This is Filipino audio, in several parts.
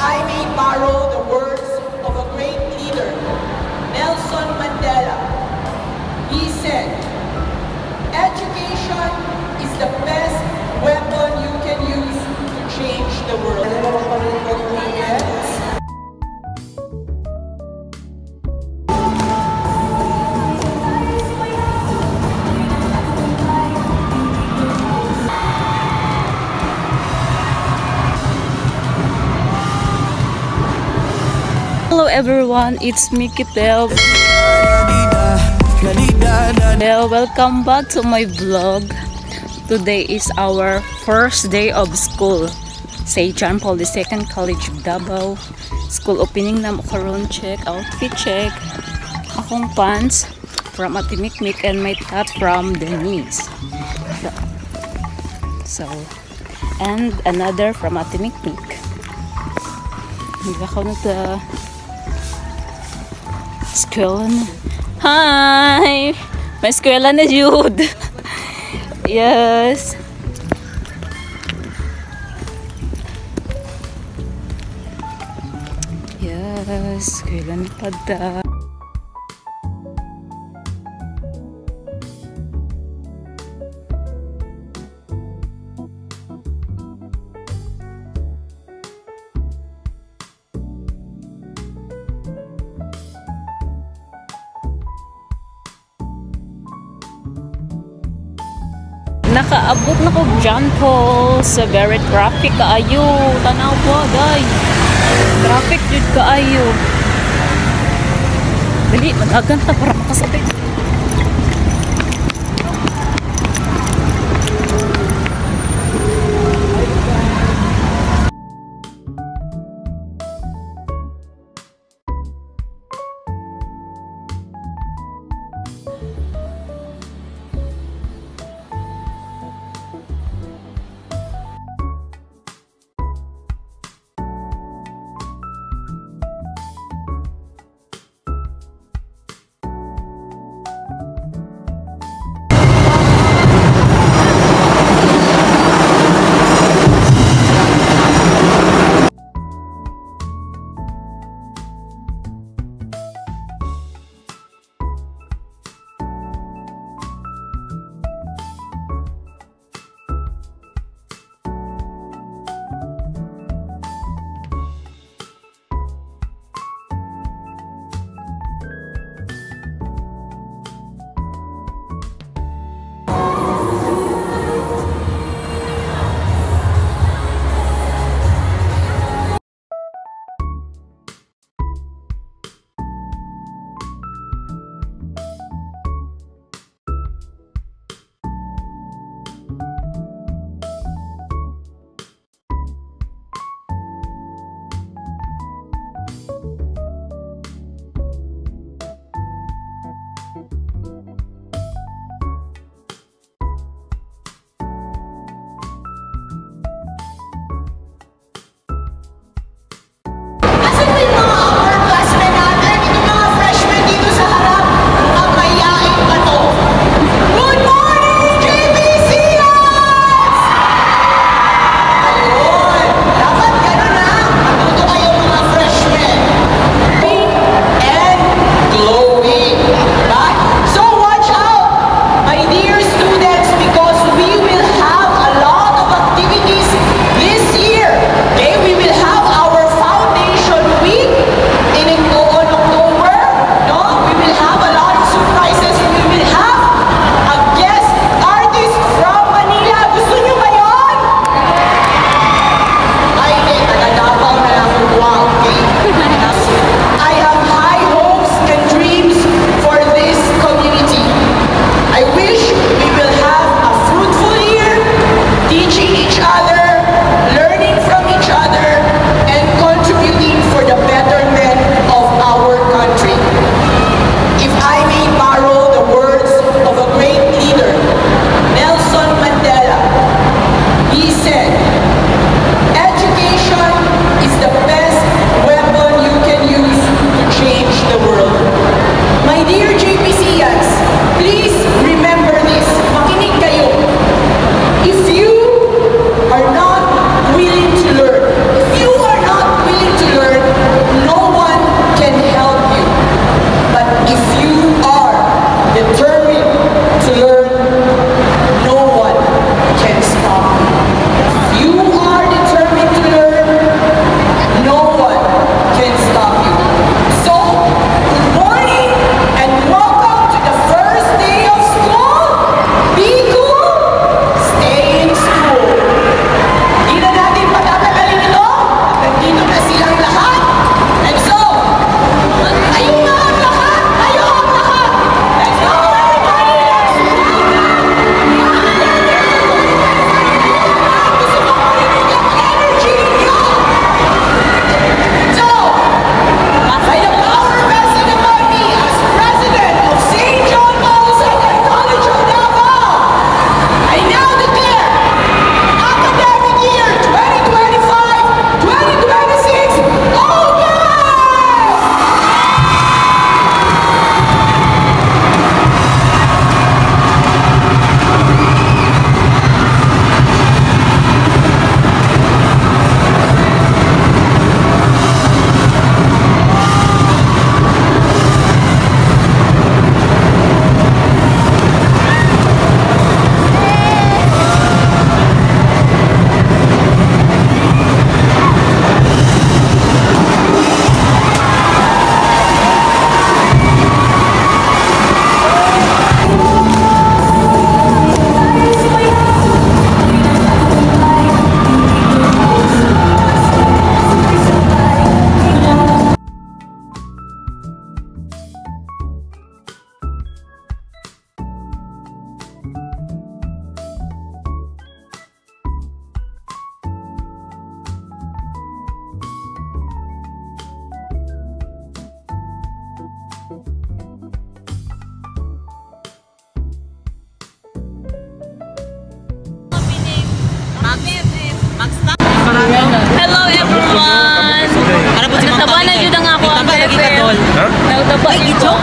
I may borrow the words of a great leader, Nelson Mandela. He said, education is the best weapon you can use to change the world. Hello everyone, it's me Kitel. Welcome back to my vlog. Today is our first day of school sa John Paul II College of Davao. School opening na mo karon. Check, outfit check. Akong pants from Ate Mikmik and my top from Denise. So, and another from Ate Mikmik. Nagakaw na ta. Eskwela na. Hi! May eskwela na, Jude. Yes. Yes, eskwela na pada. Nakaabot na ko John Paul sa very traffic kaayo. Tanaw po, day. Traffic jud kaayo. Dali, madagan ta para makasabit.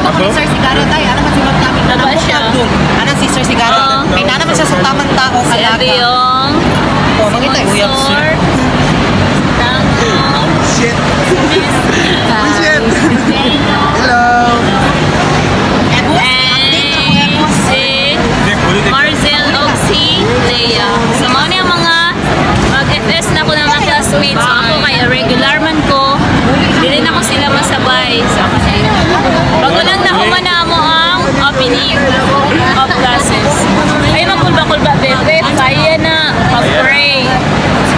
ko kung Sir Sigaro tayo. Ano man silog namin? Naba siya? Ano si Sir Sigaro? May naman siya sa tamang tao. Si Abiyong. Oh, magita yung Sponsor. Tango. Shit. Shit. Hello. And si Marcel og si Leia. So, mga yung mga mag-FS na ko ng mga classmates. So, ako kaya regular man ko. Hindi rin ako sila masabay. So, bago lang na humana mo ang opening of classes. Ay, magkulba-kulba, bebe. Kaya na. Pag-pray.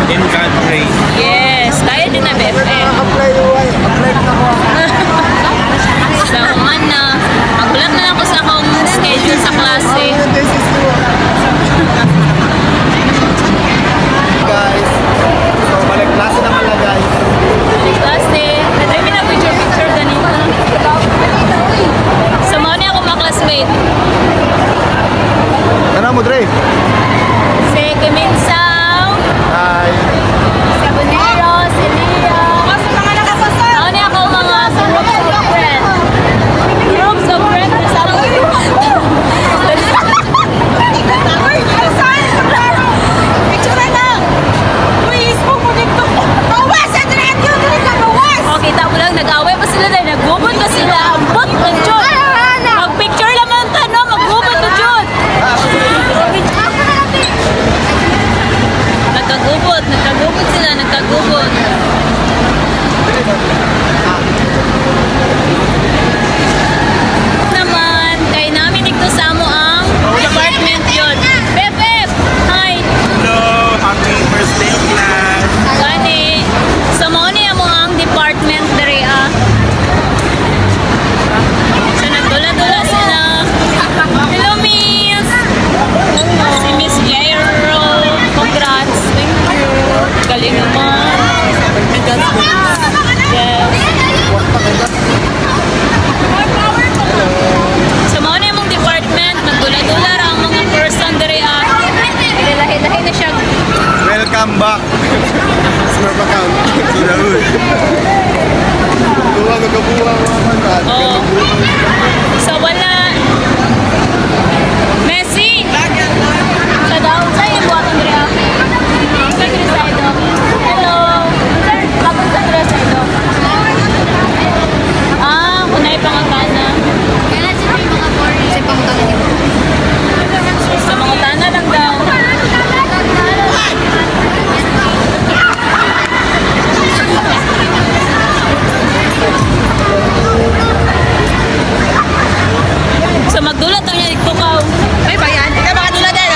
In God pray. Yes. Kaya din na, bebe. Apply na why? Apply na ako. So, humana. Magulat na lang ko sa akong schedule sa klase. This is you. Guys. So, balik klase na pala guys. Klase. Nadry mi na picture ganito. So, mao ni ako mga classmate. Ano mo, Dre? Si Kiminsaw. Hi. Si Bonero. Si Lia. Mao ni ako mga groups of friends. Groups of friends. Kasama ko. Okay, tao lang. Nag-away pa sila dahil nagbubot pa sila. Ambot na Jun. Mag-picture lang ang tanong. Magbubot na Jun. Nagkagubot sila, nagkagubot. Naman, kay namin dito sa mo ang department yun. Beb! Hi! Hello. Happy first day of class. Gani. So, mo niya mo ang department dere So, nagdula-dula sila. Hello, Miss! Si Miss Jairo. Congrats. Thank you. Galing naman. Yes. So, mo niya mong department. Nagdula-dula ra ang mga person dere Lahi-lahi na siya. Welcome back. Smart account. To the hood. Tuwa nagkabuha mga manat. Oo. So, wala. Messi! Sa daw, sa'yo yung buhatong diri ako. Sa diri sa'yo. Hello! Sir, kapag sa diri sa'yo. Kunay pangutana. Sa mga tana lang daw. So magdulat daw niya dito ka. Ay, bayan. Ikaw makadula din.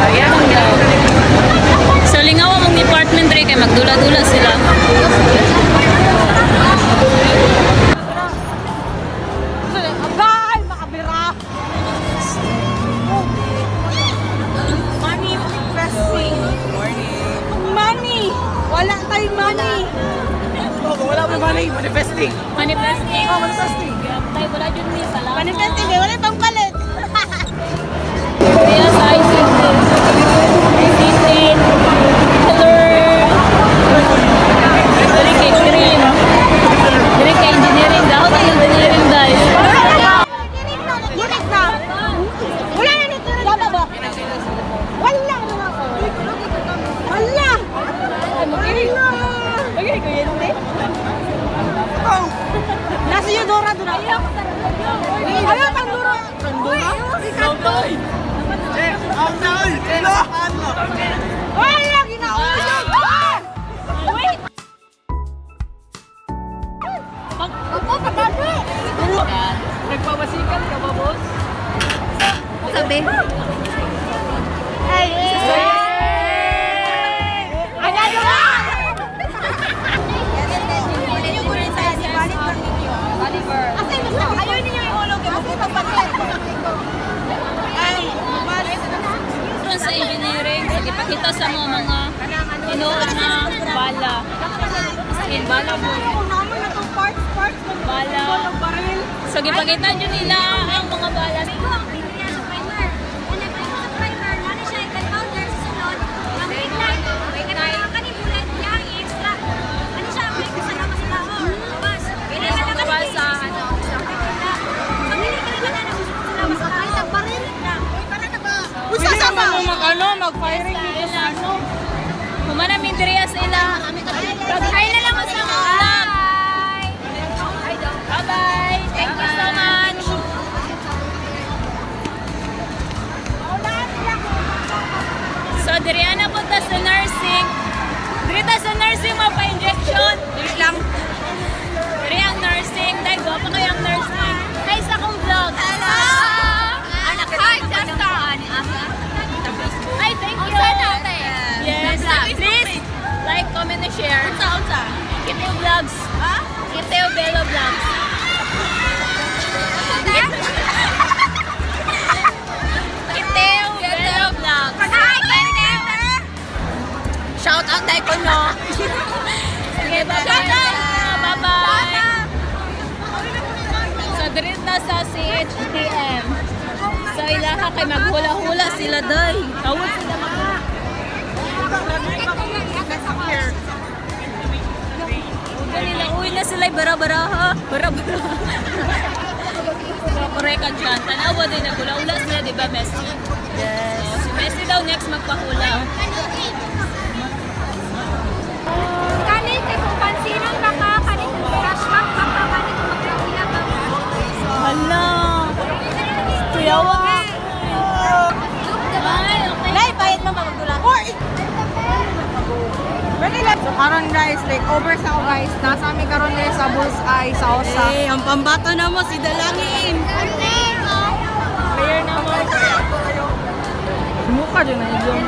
Ayan daw. So lingaw mong department rin kay magdula-dula sila. Agay! Makabira! Money investing. Money! Wala tayong money. Wala pa money. Manifesting. Manifesting. Oh, manifesting. Tayo wala dyan ni salamat. Manifesting. Wala pang palit. Kaya sa ICT. Hello. Dari kay Green. Dari kay engineering. Dapat ang engineering dahil. Wala na nito. Wala ba? Wala. Wala. Okay, ko yan din. Nasa iyo Dora doon. Ayaw pang Dora. Dora? Dora. Wala ginaulog. Wait. Pagpapatay. Nagpamasikan ka ba, boss? Sabi. Ay. Ayaw ninyo ihulog yung pagpapatay. Ay, Sa engineering, sige pakita sa mga inuod na bala. Skin bala po. Bala. So, gipakita nyo nila ang mga bala. sila. Humana min diri sila. Pag-hi na lang sa mga vlog. Bye-bye. Thank you so much. So, diri na po ta sa nursing. Diri ta sa nursing mapa-injection. Diri lang. Diri ang nursing. Dahil guwapa kayo ang nursing. Hi sa akong vlog. Hello! Anak, hi, Jasta. Hi, thank you. Yes. Please, like, comment, and share. Unsa? Kiteo Vlogs. Ha? Kiteo Bello Vlogs. Kiteo Bello Vlogs. Hi, Kiteo! Shout out tayo ko, no? Sige, bye-bye. Bye-bye. So, dirit na sa CHTM. So, ilaha kay maghula-hula sila, day. Tawag sila mga. Nila, uwi na sila, bara-bara ha. Bara-bara. Kurekan dyan. Tanawa din, nagula-ula sila, di ba, Messi? Yes. So, si Messi daw next magpahula. Kanit, kung pansinan ka ka, kanit kung cashback ka ka, kanit kung magkakila ka. Hala. Kuyawa. Nay, bayad mo magdulang. So karon guys, like over sa ako guys, nasa kami karon guys sa Bullseye sa Osa. Eh, ang pambato na mo, si Dalangin. Player na mo. Mukha dyan na yun.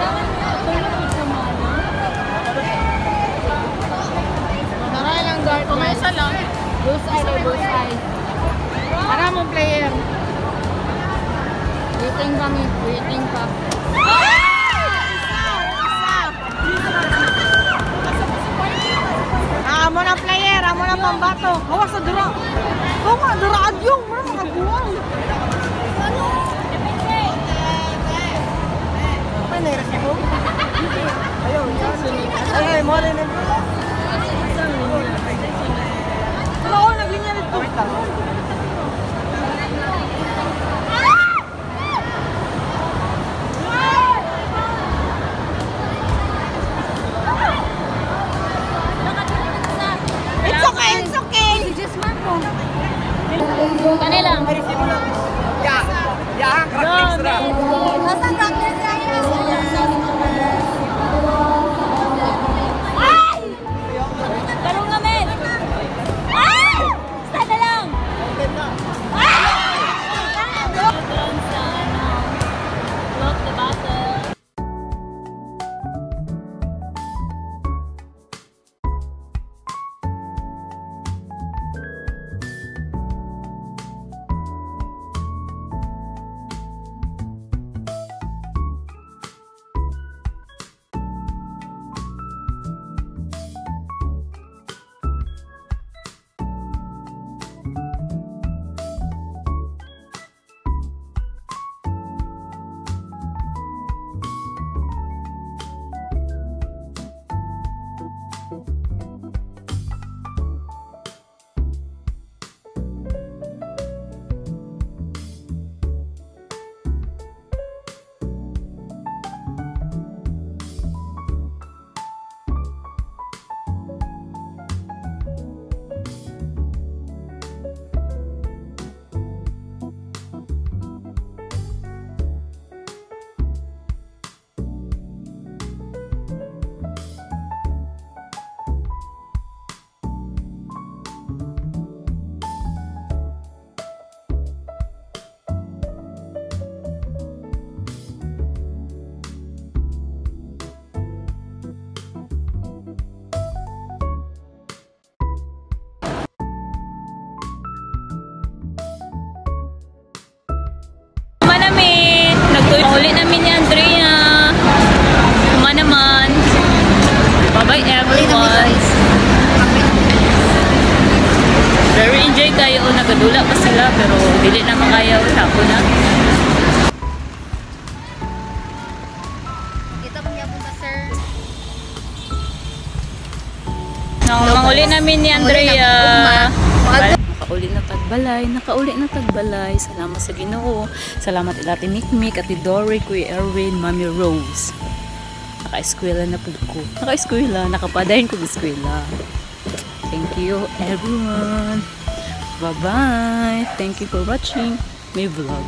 Taray lang guard. Kumesa lang. Bullseye na Bullseye. Para mong player. Waiting kami. Waiting pa. Amo na player, amo na pambato. Hawa sa dura. Hawa, dura adyong. Mara makabuwang. Ay, mo rin. Oo, naglinya nito. It's okay. Just Marco. Kanilang. Ya, crack extra. Basta practice lang yun. Karong namin. Ay! Sana lang. Doon sa Lock the Battle. Uli namin ni Andrea. Kuma naman. Bye-bye everyone. Very enjoy kayo. Nagadula pa sila pero dili na makaya. Tapo na. Kita mo niya punta sir. Uli namin ni Andrea. Nakauli na tagbalay. Salamat sa Ginoo. Salamat ila Ate Mikmik, Ate Dory, Kuya Erwin, Mami Rose. Naka-eskwela na po ko. Naka-eskwela. Nakapadahin ko eskwela. Thank you everyone. Bye-bye. Thank you for watching my vlog.